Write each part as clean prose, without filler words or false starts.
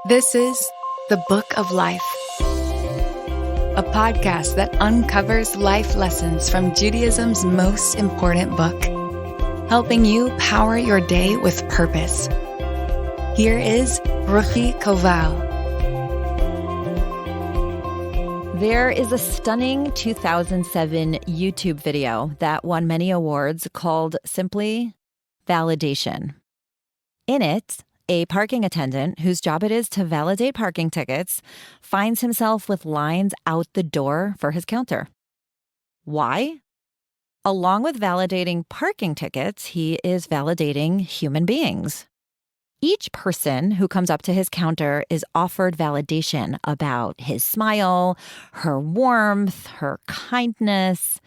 This is The Book of Life, a podcast that uncovers life lessons from Judaism's most important book, helping you power your day with purpose. Here is Ruchi Koval. There is a stunning 2007 YouTube video that won many awards called simply Validation. In it, a parking attendant whose job it is to validate parking tickets finds himself with lines out the door for his counter. Why? Along with validating parking tickets, he is validating human beings. Each person who comes up to his counter is offered validation about his smile, her warmth, her kindness.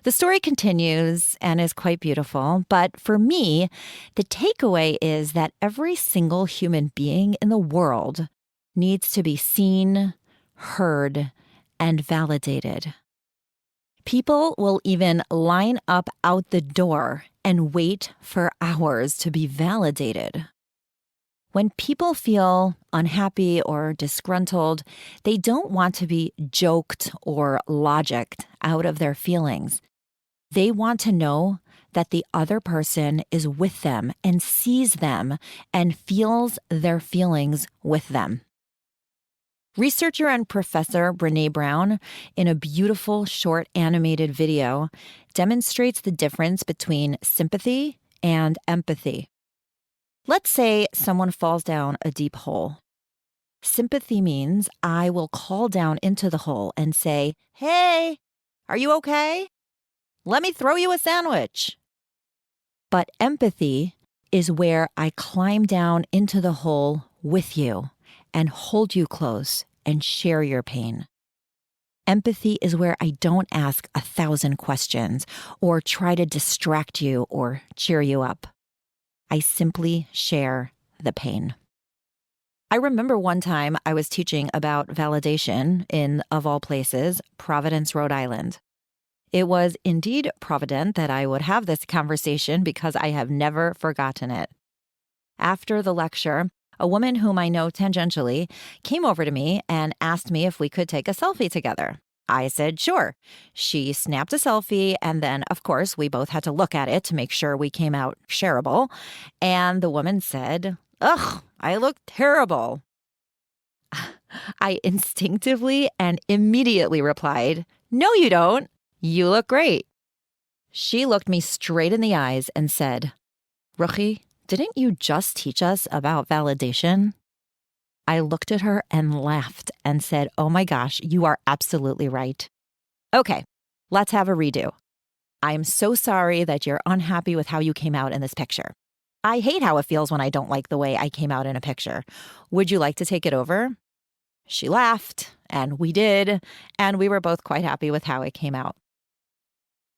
The story continues and is quite beautiful, but for me, the takeaway is that every single human being in the world needs to be seen, heard, and validated. People will even line up out the door and wait for hours to be validated. When people feel unhappy or disgruntled, they don't want to be joked or logicked out of their feelings. They want to know that the other person is with them and sees them and feels their feelings with them. Researcher and professor Brené Brown, in a beautiful short animated video, demonstrates the difference between sympathy and empathy. Let's say someone falls down a deep hole. Sympathy means I will call down into the hole and say, "Hey, are you okay? Let me throw you a sandwich." But empathy is where I climb down into the hole with you and hold you close and share your pain. Empathy is where I don't ask 1,000 questions or try to distract you or cheer you up. I simply share the pain. I remember one time I was teaching about validation in, of all places, Providence, Rhode Island. It was indeed provident that I would have this conversation because I have never forgotten it. After the lecture, a woman whom I know tangentially came over to me and asked me if we could take a selfie together. I said, sure. She snapped a selfie, and then, of course, we both had to look at it to make sure we came out shareable. And the woman said, "Ugh, I look terrible." I instinctively and immediately replied, "No, you don't. You look great." She looked me straight in the eyes and said, "Ruchi, didn't you just teach us about validation?" I looked at her and laughed and said, "Oh my gosh, you are absolutely right. Okay, let's have a redo. I am so sorry that you're unhappy with how you came out in this picture. I hate how it feels when I don't like the way I came out in a picture. Would you like to take it over?" She laughed, and we did, and we were both quite happy with how it came out.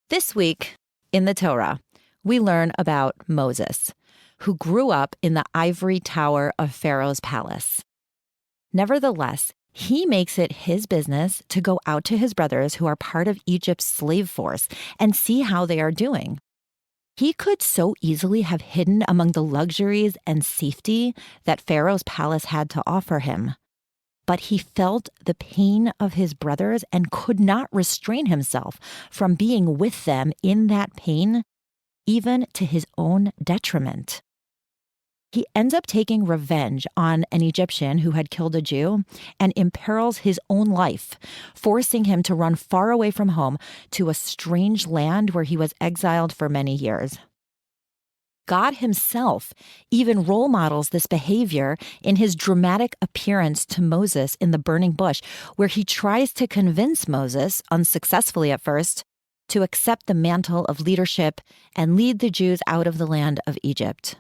This week in the Torah, we learn about Moses, who grew up in the ivory tower of Pharaoh's palace. Nevertheless, he makes it his business to go out to his brothers who are part of Egypt's slave force and see how they are doing. He could so easily have hidden among the luxuries and safety that Pharaoh's palace had to offer him. But he felt the pain of his brothers and could not restrain himself from being with them in that pain, even to his own detriment. He ends up taking revenge on an Egyptian who had killed a Jew and imperils his own life, forcing him to run far away from home to a strange land where he was exiled for many years. God himself even role models this behavior in his dramatic appearance to Moses in the burning bush, where he tries to convince Moses, unsuccessfully at first, to accept the mantle of leadership and lead the Jews out of the land of Egypt.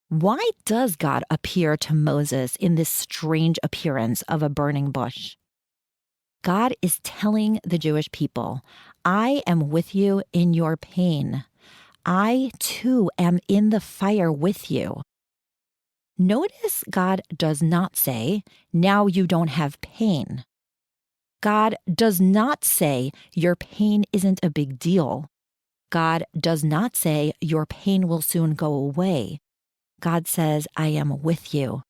Why does God appear to Moses in this strange appearance of a burning bush? God is telling the Jewish people, I am with you in your pain. I, too, am in the fire with you. Notice God does not say, now you don't have pain. God does not say, your pain isn't a big deal. God does not say, your pain will soon go away. God says, I am with you.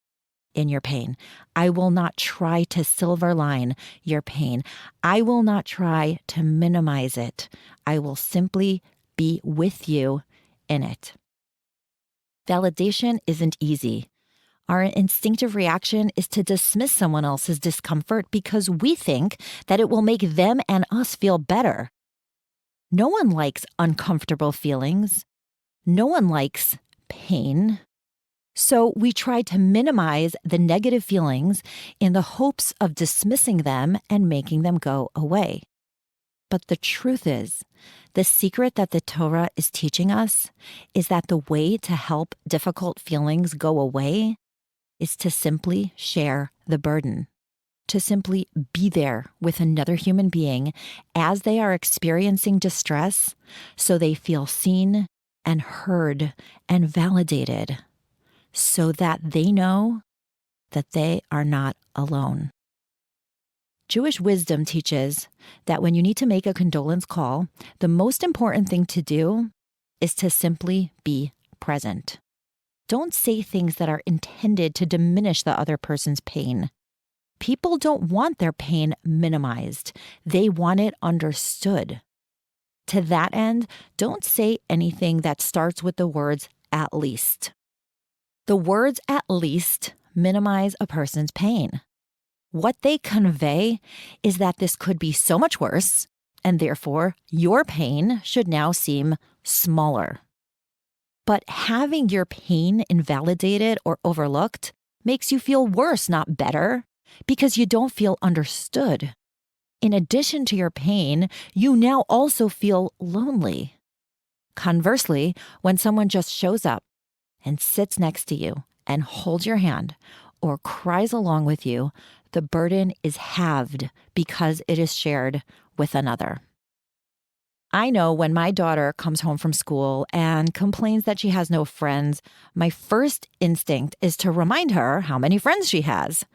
in your pain. I will not try to silver line your pain. I will not try to minimize it. I will simply be with you in it. Validation isn't easy. Our instinctive reaction is to dismiss someone else's discomfort because we think that it will make them and us feel better. No one likes uncomfortable feelings. No one likes pain. So we try to minimize the negative feelings in the hopes of dismissing them and making them go away. But the truth is, the secret that the Torah is teaching us is that the way to help difficult feelings go away is to simply share the burden, to simply be there with another human being as they are experiencing distress so they feel seen and heard and validated so that they know that they are not alone. Jewish wisdom teaches that when you need to make a condolence call, the most important thing to do is to simply be present. Don't say things that are intended to diminish the other person's pain. People don't want their pain minimized. They want it understood. To that end, don't say anything that starts with the words "at least." The words "at least" minimize a person's pain. What they convey is that this could be so much worse, and therefore your pain should now seem smaller. But having your pain invalidated or overlooked makes you feel worse, not better, because you don't feel understood. In addition to your pain, you now also feel lonely. Conversely, when someone just shows up and sits next to you and holds your hand or cries along with you, the burden is halved because it is shared with another. I know when my daughter comes home from school and complains that she has no friends, my first instinct is to remind her how many friends she has.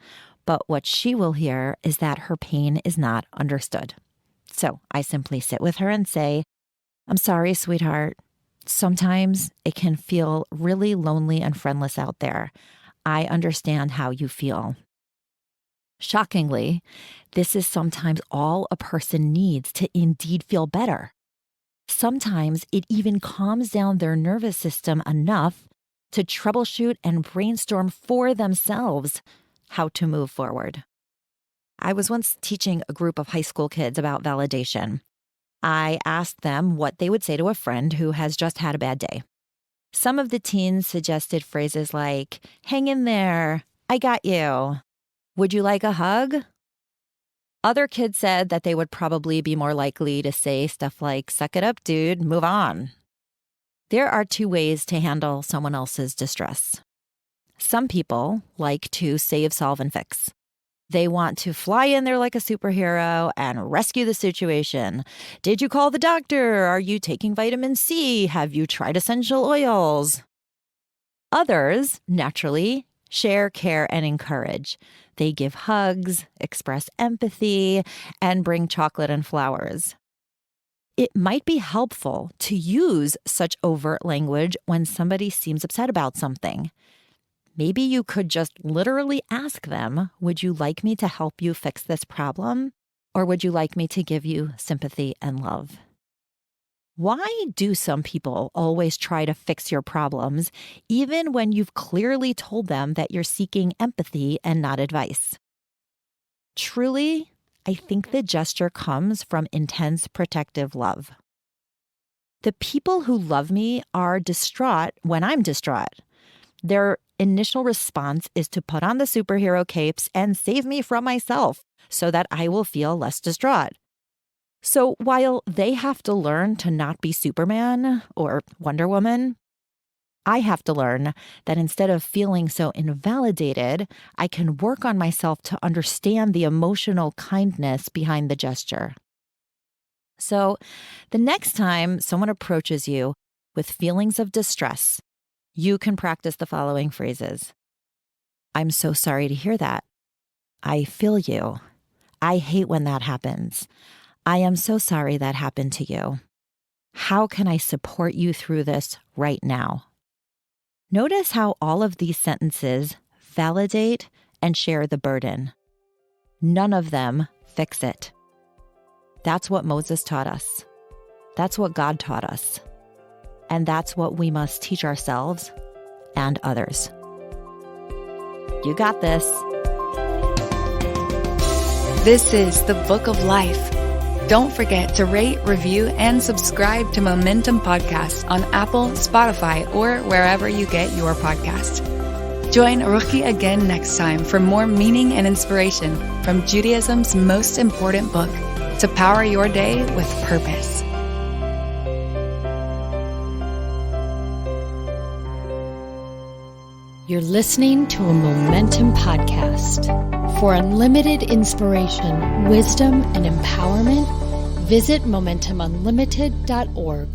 But what she will hear is that her pain is not understood. So I simply sit with her and say, "I'm sorry, sweetheart. Sometimes it can feel really lonely and friendless out there. I understand how you feel." Shockingly, this is sometimes all a person needs to indeed feel better. Sometimes it even calms down their nervous system enough to troubleshoot and brainstorm for themselves how to move forward. I was once teaching a group of high school kids about validation. I asked them what they would say to a friend who has just had a bad day. Some of the teens suggested phrases like, "Hang in there, I got you. Would you like a hug?" Other kids said that they would probably be more likely to say stuff like, "Suck it up, dude, move on." There are two ways to handle someone else's distress. Some people like to save, solve, and fix. They want to fly in there like a superhero and rescue the situation. Did you call the doctor? Are you taking vitamin C? Have you tried essential oils? Others, naturally, share, care, and encourage. They give hugs, express empathy, and bring chocolate and flowers. It might be helpful to use such overt language when somebody seems upset about something. Maybe you could just literally ask them, "Would you like me to help you fix this problem? Or would you like me to give you sympathy and love?" Why do some people always try to fix your problems, even when you've clearly told them that you're seeking empathy and not advice? Truly, I think the gesture comes from intense protective love. The people who love me are distraught when I'm distraught. Their initial response is to put on the superhero capes and save me from myself so that I will feel less distraught. So while they have to learn to not be Superman or Wonder Woman, I have to learn that instead of feeling so invalidated, I can work on myself to understand the emotional kindness behind the gesture. So the next time someone approaches you with feelings of distress, you can practice the following phrases. "I'm so sorry to hear that. I feel you. I hate when that happens. I am so sorry that happened to you. How can I support you through this right now?" Notice how all of these sentences validate, and share the burden. None of them fix it. That's what Moses taught us. That's what God taught us. And that's what we must teach ourselves and others. You got this. This is the Book of Life. Don't forget to rate, review, and subscribe to Momentum Podcast on Apple, Spotify, or wherever you get your podcast. Join Ruchi again next time for more meaning and inspiration from Judaism's most important book to power your day with purpose. You're listening to a Momentum Podcast. For unlimited inspiration, wisdom, and empowerment, visit MomentumUnlimited.org.